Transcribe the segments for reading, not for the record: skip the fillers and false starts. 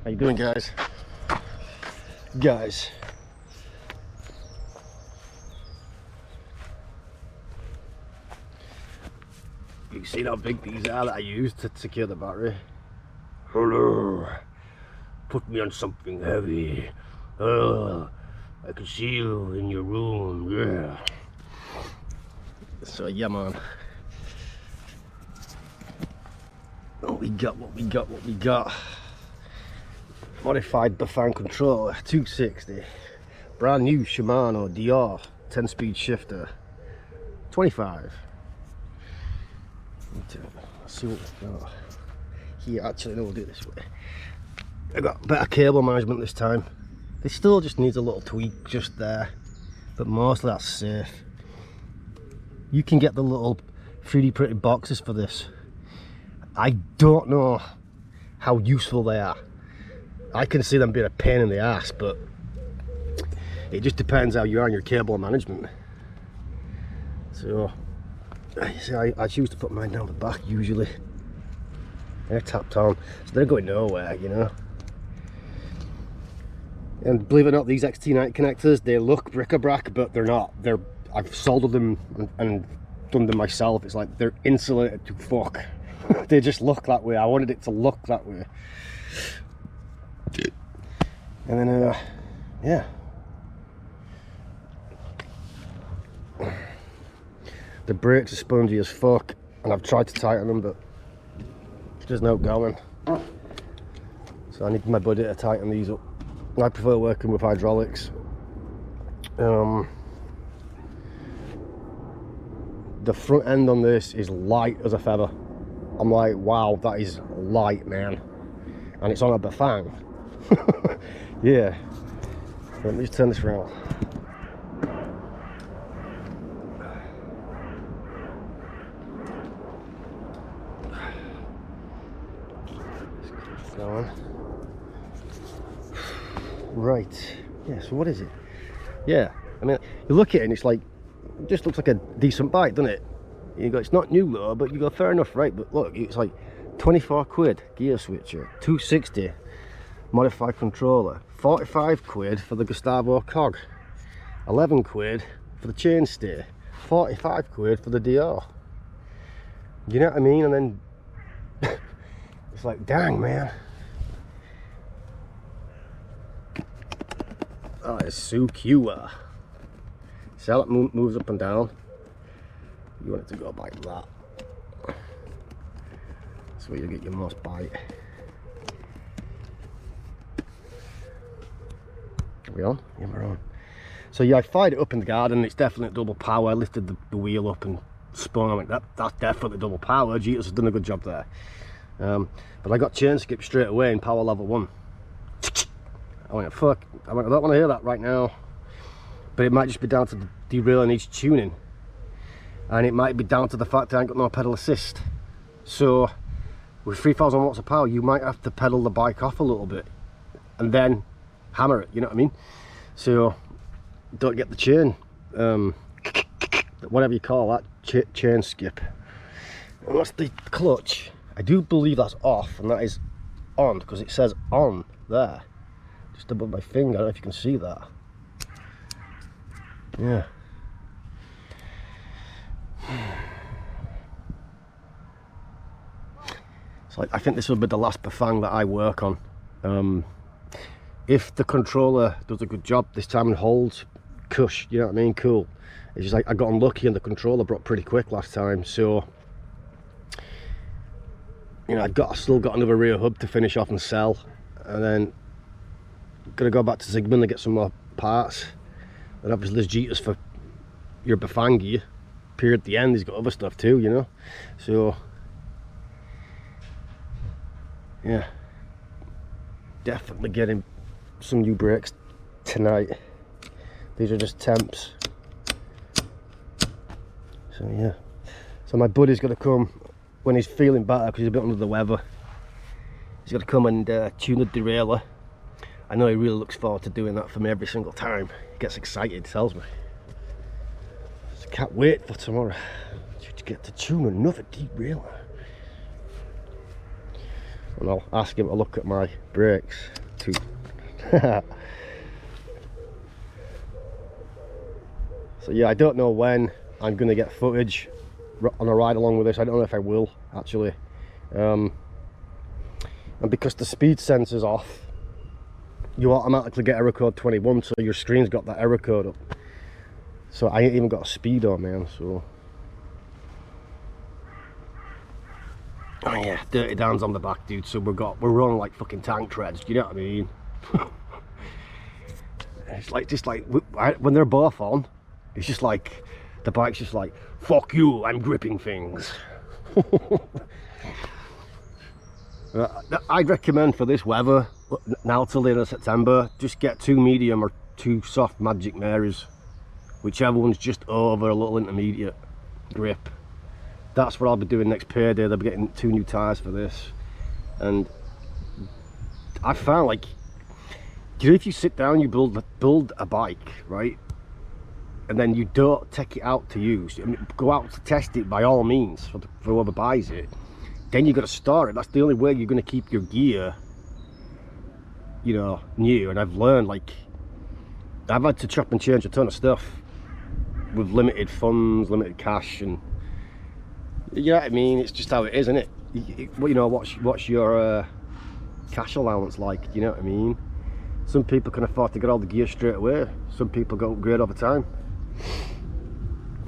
How you doing, guys? Guys. You see how big these are that I used to secure the battery? Hello. Put me on something heavy. I can see you in your room, yeah. So yeah, man. What we got. Modified Bafang controller, 260. Brand new Shimano DR 10-speed shifter, 25. Let's see what we've got. Here, actually, no, we'll do it this way. I got better cable management this time. This still just needs a little tweak just there, but mostly that's safe. You can get the little 3D printed boxes for this. I don't know how useful they are. I can see them being a pain in the ass, but it just depends how you are on your cable management. So, see, I choose to put mine down the back usually. They're tapped on, so they're going nowhere, you know. And believe it or not, these XT90 connectors, they look bric-a-brac, but they're not. I've soldered them and done them myself. It's like they're insulated to fuck. They just look that way. I wanted it to look that way. And then, yeah. The brakes are spongy as fuck, and I've tried to tighten them, but there's no going. So I need my buddy to tighten these up. I prefer working with hydraulics. The front end on this is light as a feather. I'm like, wow, that is light, man. And it's on a Bafang. Yeah. Let me just turn this around. Going. Right. Yeah, so what is it? Yeah, I mean, you look at it and it's like, it just looks like a decent bike, doesn't it? You go, it's not new though, but you go, fair enough, right? But look, it's like 24 quid gear switcher, 260 modified controller, 45 quid for the Gustavo cog, 11 quid for the chainstay, 45 quid for the DR. You know what I mean? And then it's like, dang, man. Oh, it's so cute. See how it moves up and down? You want it to go like that. That's where you get your most bite. Are we on? Yeah, we're on. So yeah, I fired it up in the garden. It's definitely double power. I lifted the wheel up and spun. I'm like, that's definitely double power. Jesus has done a good job there. But I got chain skip straight away in power level 1. I went, fuck, I don't want to hear that right now. But it might just be down to the derailleur needs tuning. And it might be down to the fact that I ain't got no pedal assist. So, with 3000 watts of power, you might have to pedal the bike off a little bit. And then hammer it, you know what I mean? So, don't get the chain, whatever you call that, chain skip. And that's the clutch. I do believe that's off, and that is on, because it says on there. Just above my finger, I don't know if you can see that. Yeah. It's like, I think this will be the last Bafang that I work on. If the controller does a good job this time and holds, cush, you know what I mean, cool. It's just like, I got unlucky and the controller broke pretty quick last time, so you know, I still got another rear hub to finish off and sell, and then gonna go back to Sigmund and get some more parts. And obviously there's Jeeters for your Bafang gear. Period at the end, he's got other stuff too, you know. So yeah, definitely getting some new brakes tonight. These are just temps. So yeah, so my buddy's gonna come when he's feeling better, because he's a bit under the weather. He's gonna come and tune the derailleur. I know he really looks forward to doing that for me every single time. He gets excited, tells me. So I can't wait for tomorrow to get to tune another derailleur. and I'll ask him to look at my brakes too. So yeah, I don't know when I'm going to get footage on a ride along with this. I don't know if I will actually, and because the speed sensor's off, you automatically get error code 21, so your screen's got that error code up. So I ain't even got a speedo, man. So oh yeah, dirty Dan's on the back, dude. So we're running like fucking tank treads. Do you know what I mean? It's like just like when they're both on, it's just like the bike's just like, fuck you, I'm gripping things. I'd recommend for this weather, now till the end of September, just get 2 medium or 2 soft Magic Marys, whichever one's just over a little intermediate grip. That's what I'll be doing next payday. They'll be getting 2 new tyres for this. And I found, like, you know, if you sit down, you build a bike, right, and then you don't take it out to use, I mean, go out to test it by all means for whoever buys it, then you got to start it. That's the only way you're going to keep your gear, you know, new. And I've learned, like, I've had to chop and change a ton of stuff with limited funds, limited cash, and you know what I mean. It's just how it is, isn't it? You know, what's your cash allowance like? You know what I mean? Some people can afford to get all the gear straight away. Some people go upgrade over time.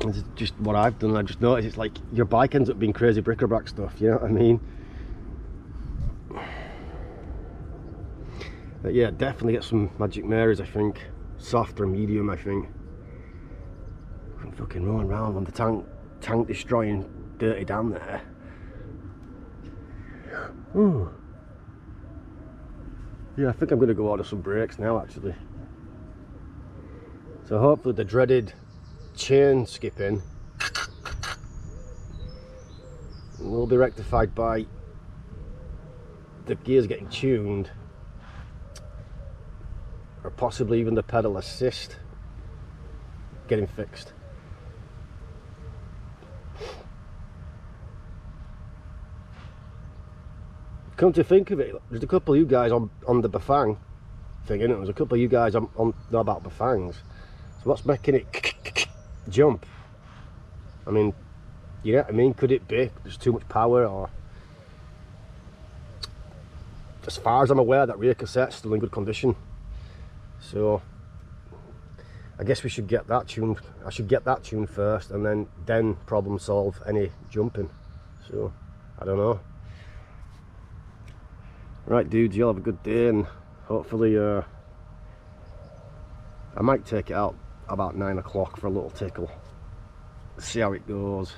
It's just what I've done. I just noticed it's like your bike ends up being crazy bric-a-brac stuff. You know what I mean? But yeah, definitely get some Magic Marys. I think soft or medium. I think. I'm fucking rolling around on the tank destroying dirty Dan there. Ooh. Yeah, I think I'm going to go order some brakes now actually. So hopefully the dreaded chain skipping will be rectified by the gears getting tuned, or possibly even the pedal assist getting fixed. Come to think of it, there's a couple of you guys on the Bafang thing, innit? There's a couple of you guys on know about Bafangs. So what's making it jump? I mean, you know what I mean? Could it be there's too much power, or as far as I'm aware, that rear cassette's still in good condition. So I guess we should get that tuned. I should get that tuned first, and then problem solve any jumping. So I don't know. Right, dudes, you'll have a good day, and hopefully I might take it out about 9 o'clock for a little tickle, see how it goes.